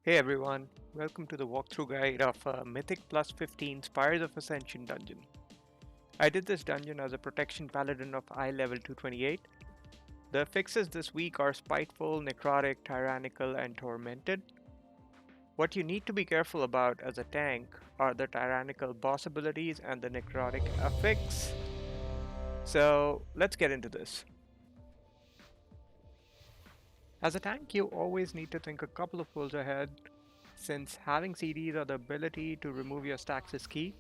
Hey everyone, welcome to the walkthrough guide of Mythic plus 15 Spires of Ascension dungeon. I did this dungeon as a protection paladin of eye level 228. The fixes this week are Spiteful, Necrotic, Tyrannical, and Tormented. What you need to be careful about as a tank are the Tyrannical boss abilities and the Necrotic affix. So let's get into this. As a tank, you always need to think a couple of pulls ahead, since having CDs or the ability to remove your stacks is key.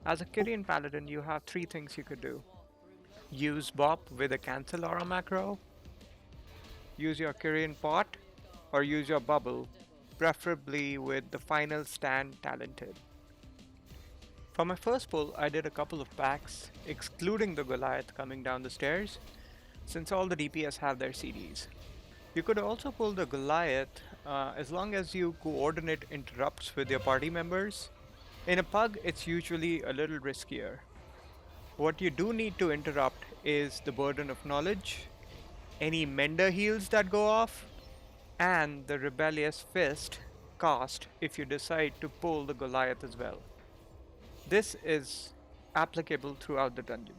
As a Kyrian Paladin, you have three things you could do. Use Bop with a cancel aura macro, use your Kyrian Pot, or use your Bubble, preferably with the Final Stand Talented. For my first pull, I did a couple of packs, excluding the Goliath coming down the stairs, since all the DPS have their CDs. You could also pull the Goliath as long as you coordinate interrupts with your party members. In a pug, it's usually a little riskier. What you do need to interrupt is the Burden of Knowledge, any Mender heals that go off, and the Rebellious Fist cast if you decide to pull the Goliath as well. This is applicable throughout the dungeon.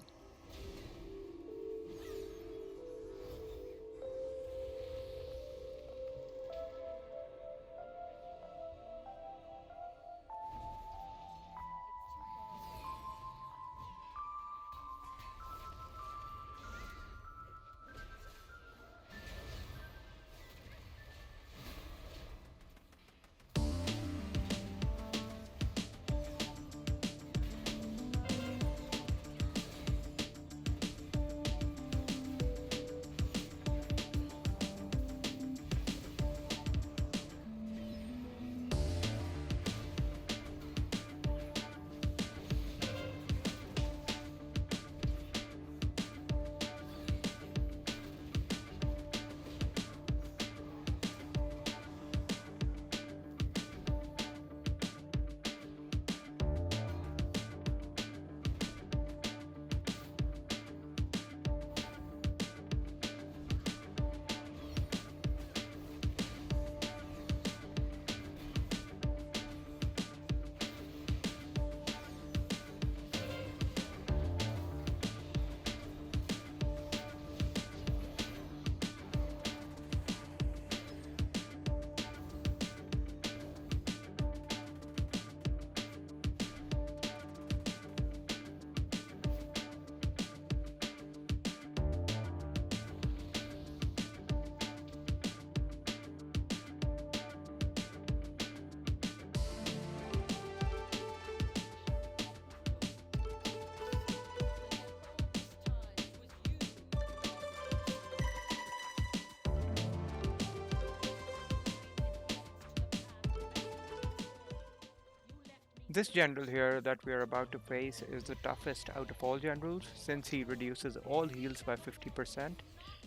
This general here that we are about to face is the toughest out of all generals, since he reduces all heals by 50%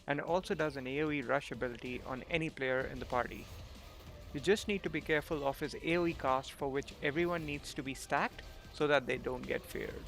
and also does an AoE rush ability on any player in the party. You just need to be careful of his AoE cast, for which everyone needs to be stacked so that they don't get feared.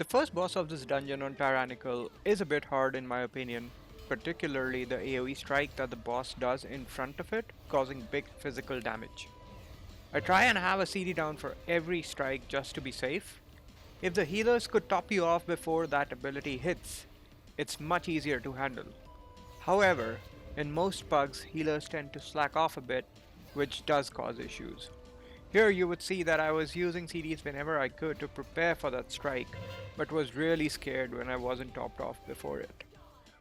The first boss of this dungeon on Tyrannical is a bit hard in my opinion, particularly the AoE strike that the boss does in front of it, causing big physical damage. I try and have a CD down for every strike just to be safe. If the healers could top you off before that ability hits, it's much easier to handle. However, in most bugs, healers tend to slack off a bit, which does cause issues. Here you would see that I was using CDs whenever I could to prepare for that strike, but was really scared when I wasn't topped off before it.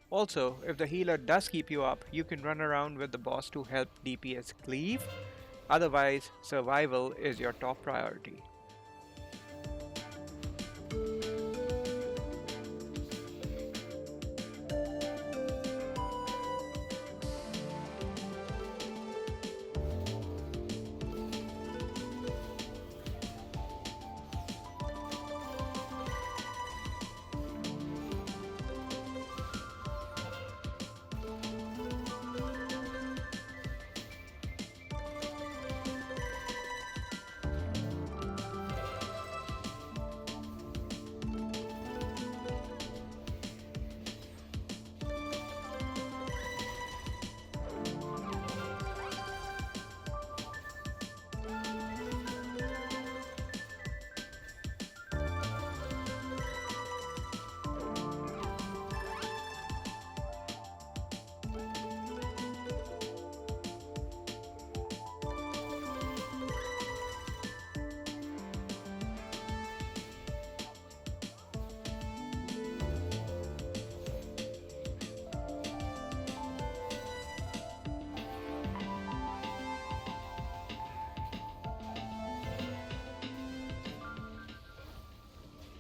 Also, if the healer does keep you up, you can run around with the boss to help DPS cleave. Otherwise, survival is your top priority.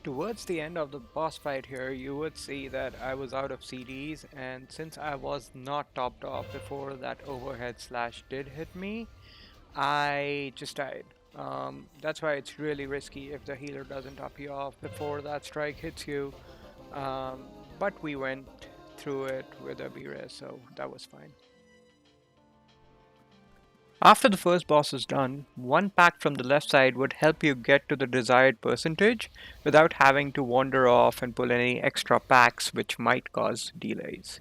Towards the end of the boss fight here, you would see that I was out of CDs, and since I was not topped off before that overhead slash did hit me, I just died. That's why it's really risky if the healer doesn't top you off before that strike hits you. Um, but we went through it with a B-res, so that was fine. After the first boss is done, one pack from the left side would help you get to the desired percentage without having to wander off and pull any extra packs which might cause delays.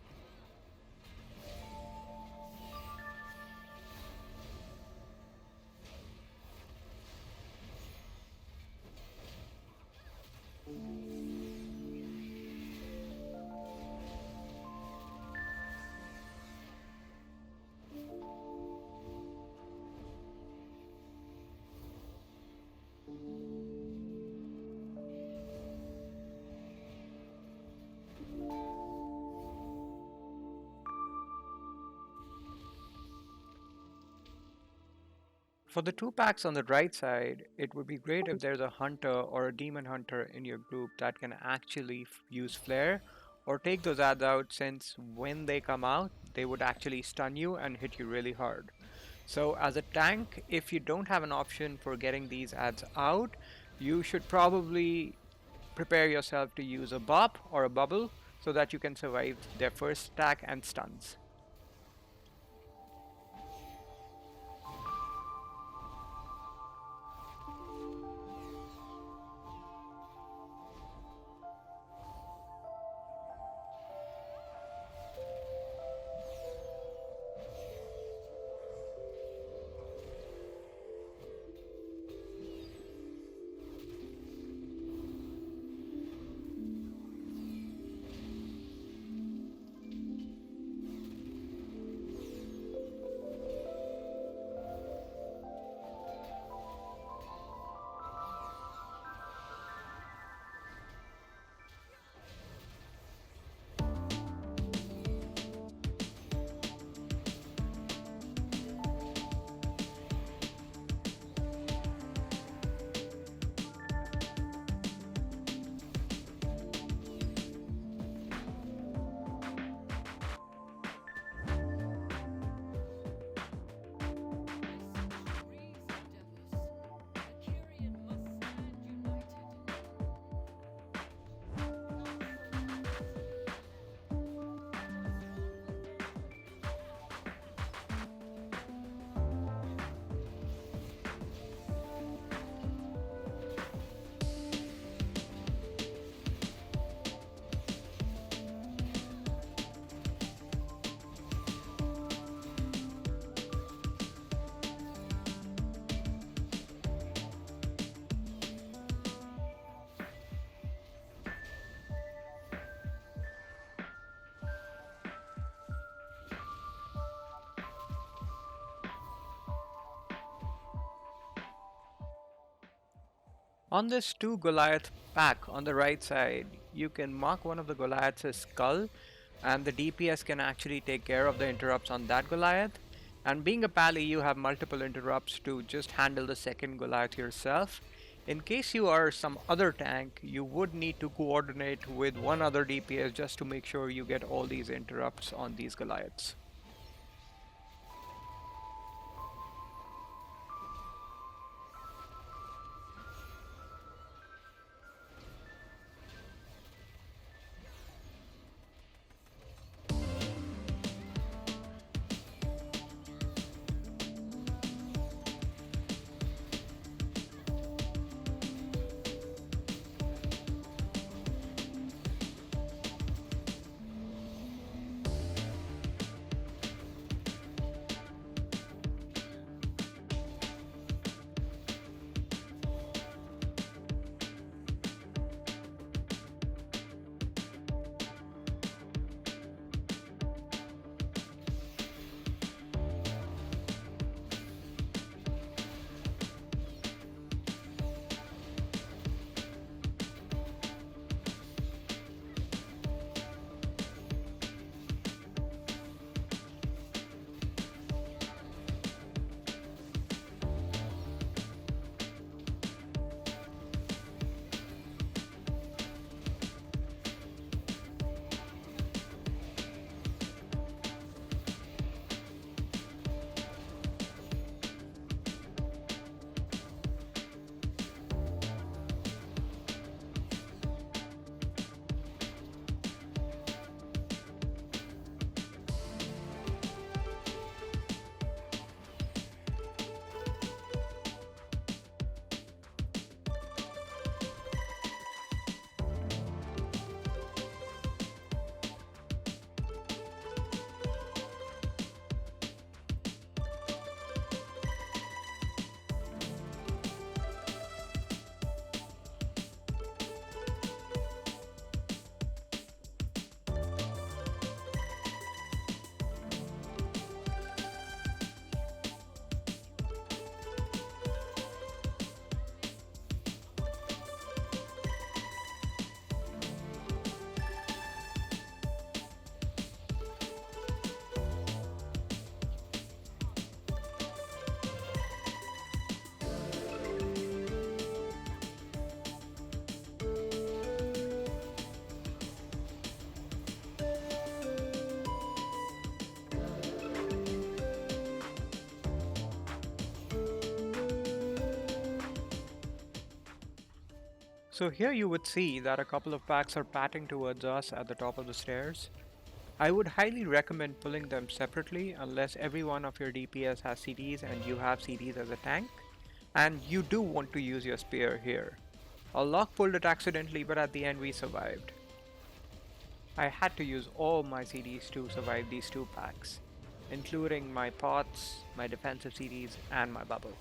For the two packs on the right side, it would be great if there's a hunter or a demon hunter in your group that can actually use flare or take those ads out, since when they come out, they would actually stun you and hit you really hard. So as a tank, if you don't have an option for getting these ads out, you should probably prepare yourself to use a bop or a bubble so that you can survive their first attack and stuns. On this 2 Goliath pack on the right side, you can mark one of the Goliath's skull, and the DPS can actually take care of the interrupts on that Goliath. And being a Pally, you have multiple interrupts to just handle the second Goliath yourself. In case you are some other tank, you would need to coordinate with one other DPS just to make sure you get all these interrupts on these Goliaths. So here you would see that a couple of packs are patting towards us at the top of the stairs. I would highly recommend pulling them separately unless every one of your DPS has CDs and you have CDs as a tank, and you do want to use your spear here. A lock pulled it accidentally, but at the end we survived. I had to use all my CDs to survive these 2 packs, including my pots, my defensive CDs, and my bubble.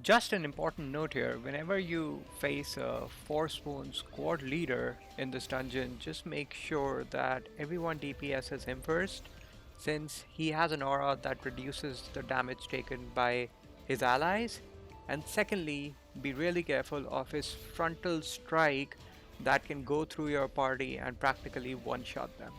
Just an important note here, whenever you face a Forsworn squad leader in this dungeon, just make sure that everyone DPSs him first since he has an aura that reduces the damage taken by his allies, and secondly, be really careful of his frontal strike that can go through your party and practically one-shot them.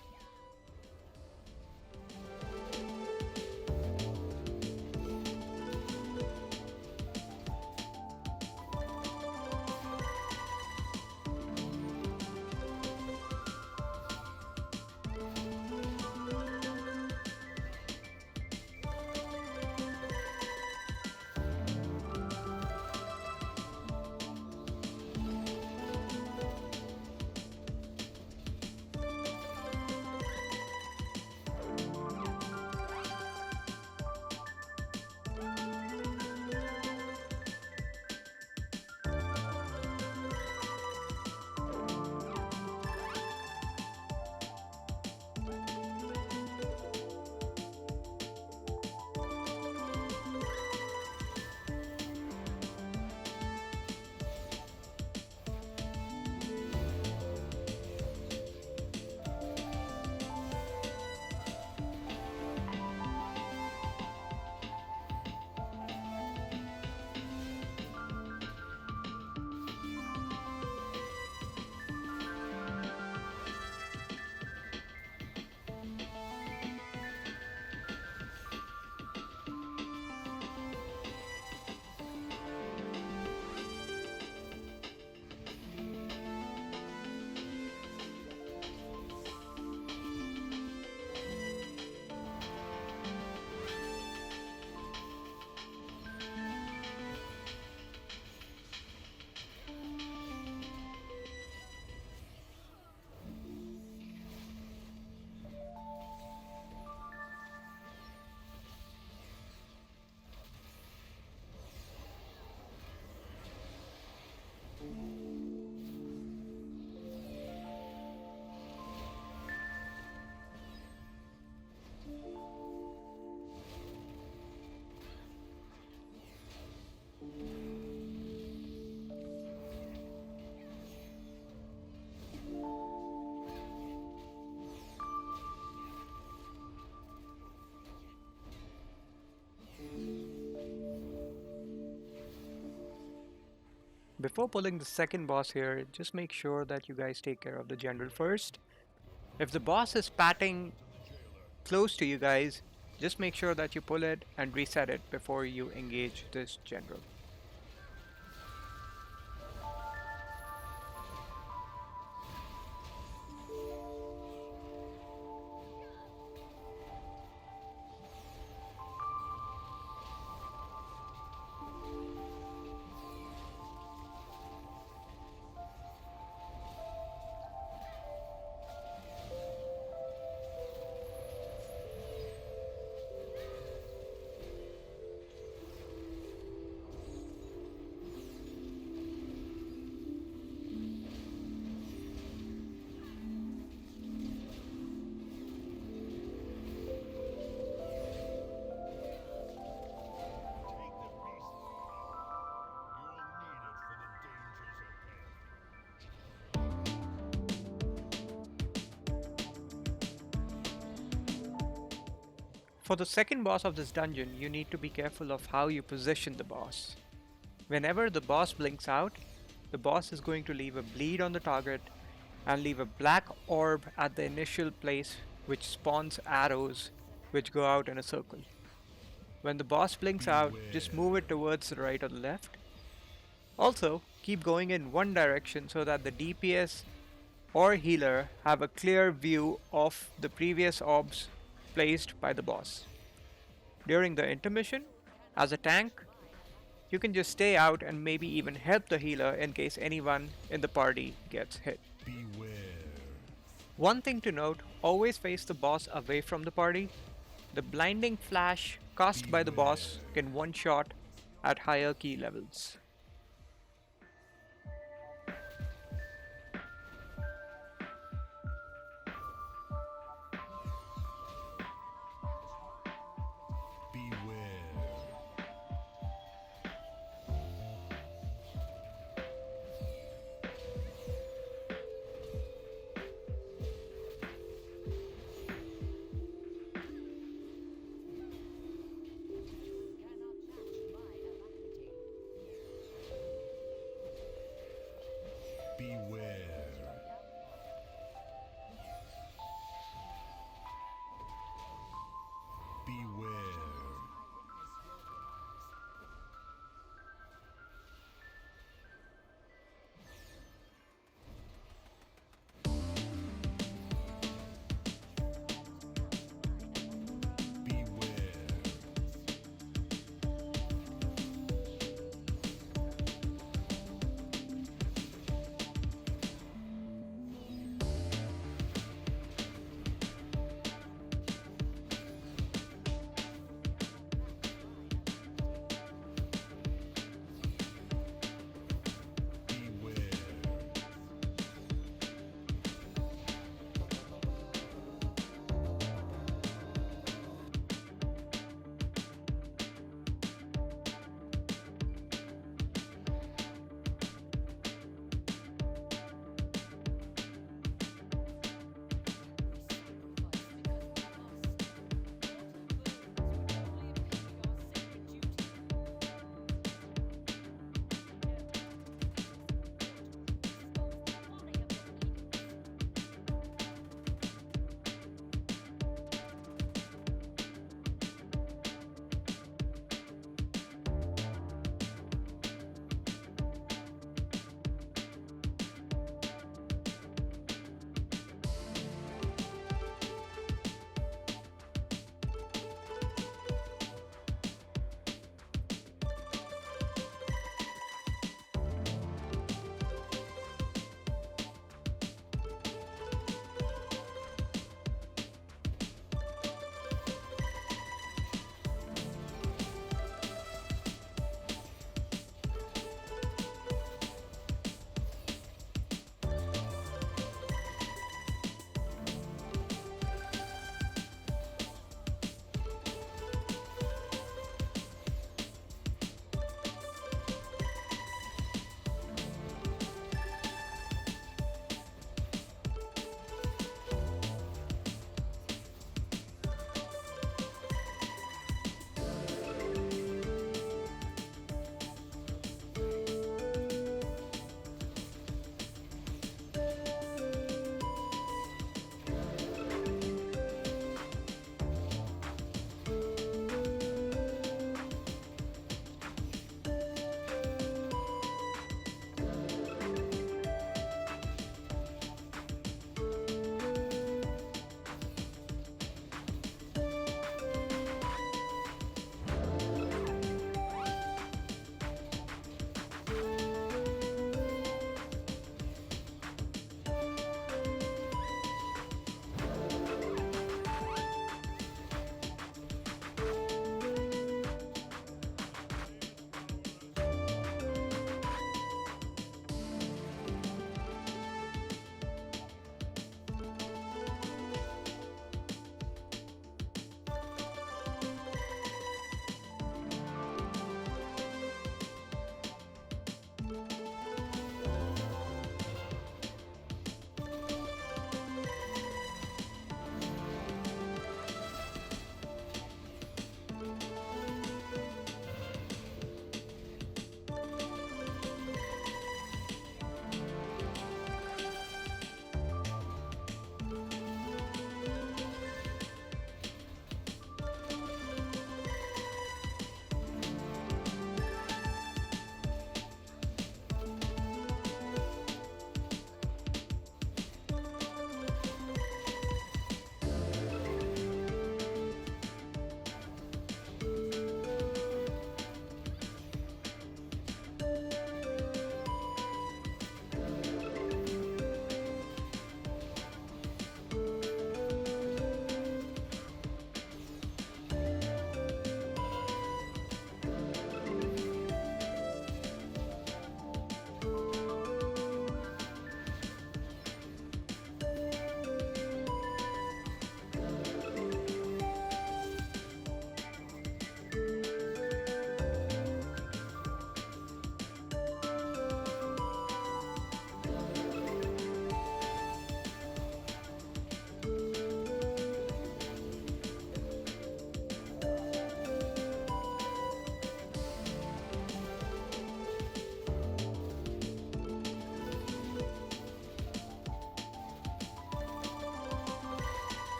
Before pulling the second boss here, just make sure that you guys take care of the general first. If the boss is patting close to you guys, just make sure that you pull it and reset it before you engage this general. For the second boss of this dungeon, you need to be careful of how you position the boss. Whenever the boss blinks out, the boss is going to leave a bleed on the target and leave a black orb at the initial place which spawns arrows which go out in a circle. When the boss blinks out, just move it towards the right or the left. Also, keep going in one direction so that the DPS or healer have a clear view of the previous orbs placed by the boss. During the intermission, as a tank, you can just stay out and maybe even help the healer in case anyone in the party gets hit. Beware. One thing to note, always face the boss away from the party. The blinding flash cast by the boss can one-shot at higher key levels.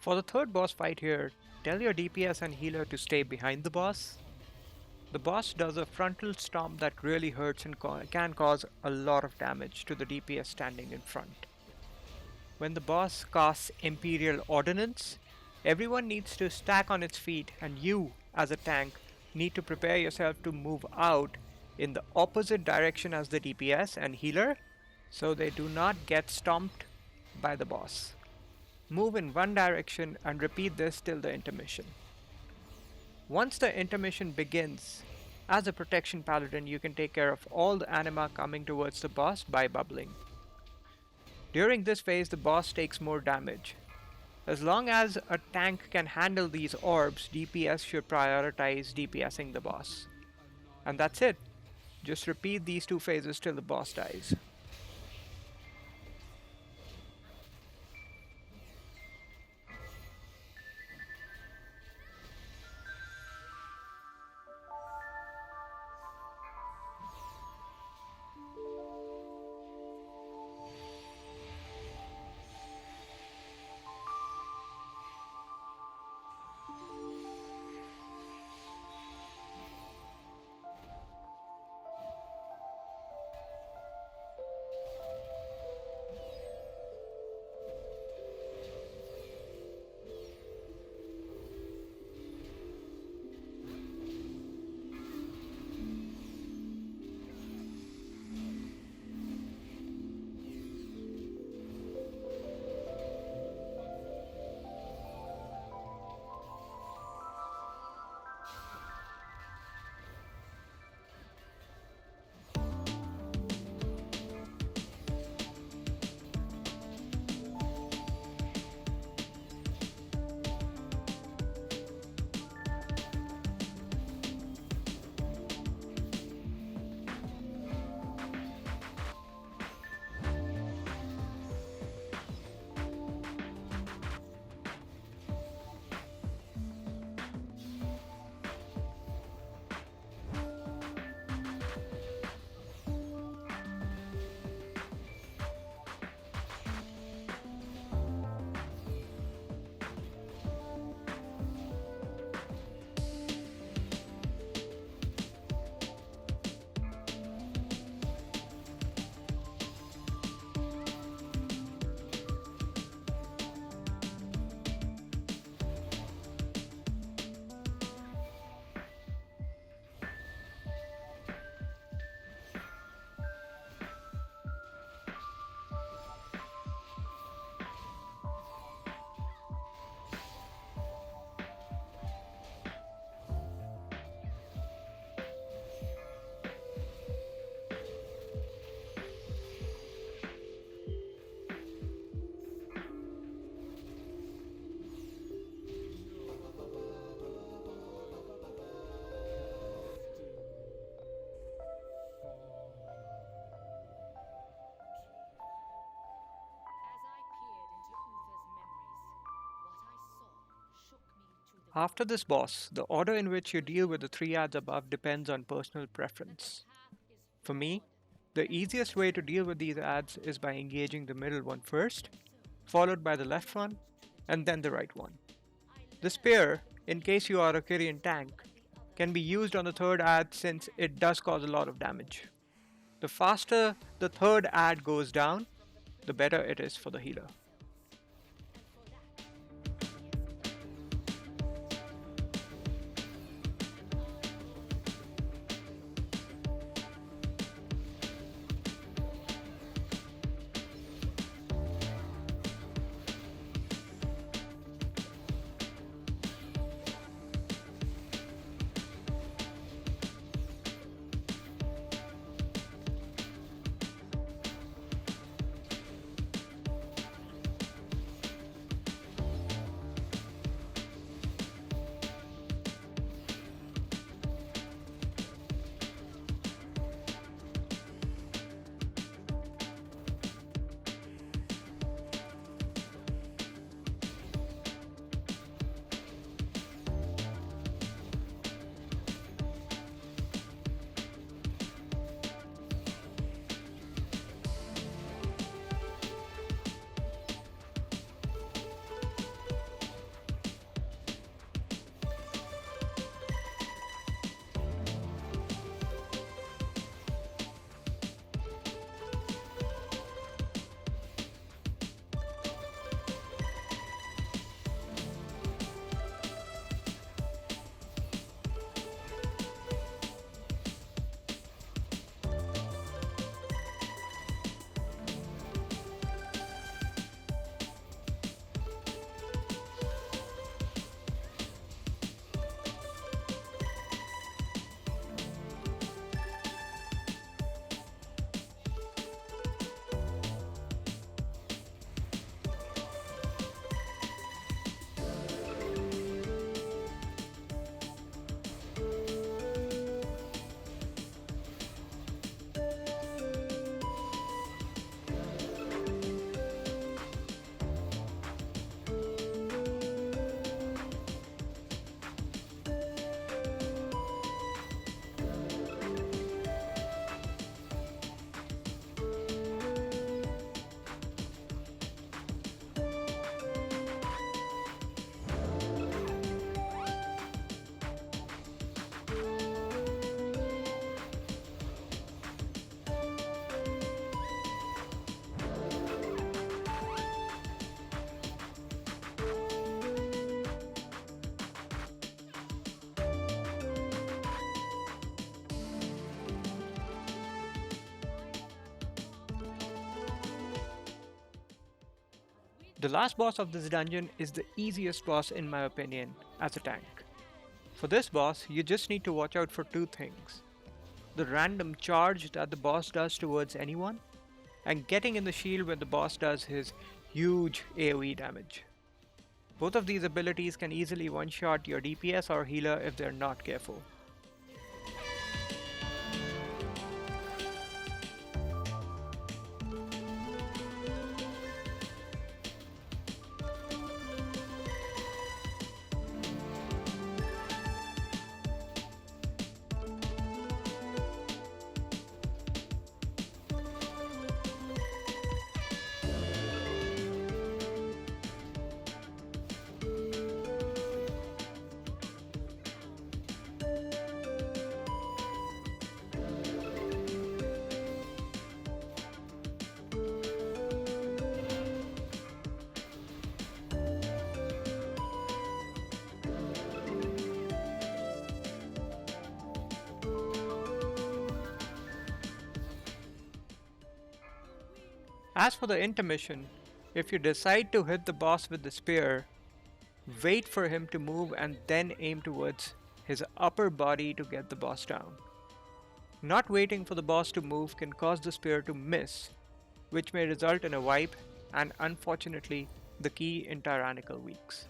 For the third boss fight here, tell your DPS and healer to stay behind the boss. The boss does a frontal stomp that really hurts and can cause a lot of damage to the DPS standing in front. When the boss casts Imperial Ordnance, everyone needs to stack on its feet, and you, as a tank, need to prepare yourself to move out in the opposite direction as the DPS and healer so they do not get stomped by the boss. Move in one direction and repeat this till the intermission. Once the intermission begins, as a protection paladin, you can take care of all the anima coming towards the boss by bubbling. During this phase, the boss takes more damage. As long as a tank can handle these orbs, DPS should prioritize DPSing the boss. And that's it. Just repeat these two phases till the boss dies. After this boss, the order in which you deal with the three ads above depends on personal preference. For me, the easiest way to deal with these ads is by engaging the middle one first, followed by the left one, and then the right one. The spear, in case you are a Kyrian tank, can be used on the third ad since it does cause a lot of damage. The faster the third ad goes down, the better it is for the healer. The last boss of this dungeon is the easiest boss in my opinion as a tank. For this boss, you just need to watch out for two things: the random charge that the boss does towards anyone, and getting in the shield when the boss does his huge AoE damage. Both of these abilities can easily one-shot your DPS or healer if they're not careful. As for the intermission, if you decide to hit the boss with the spear, wait for him to move and then aim towards his upper body to get the boss down. Not waiting for the boss to move can cause the spear to miss, which may result in a wipe and unfortunately the key in Tyrannical weeks.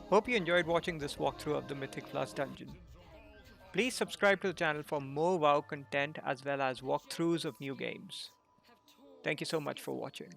Hope you enjoyed watching this walkthrough of the Mythic Plus dungeon. Please subscribe to the channel for more WoW content as well as walkthroughs of new games. Thank you so much for watching.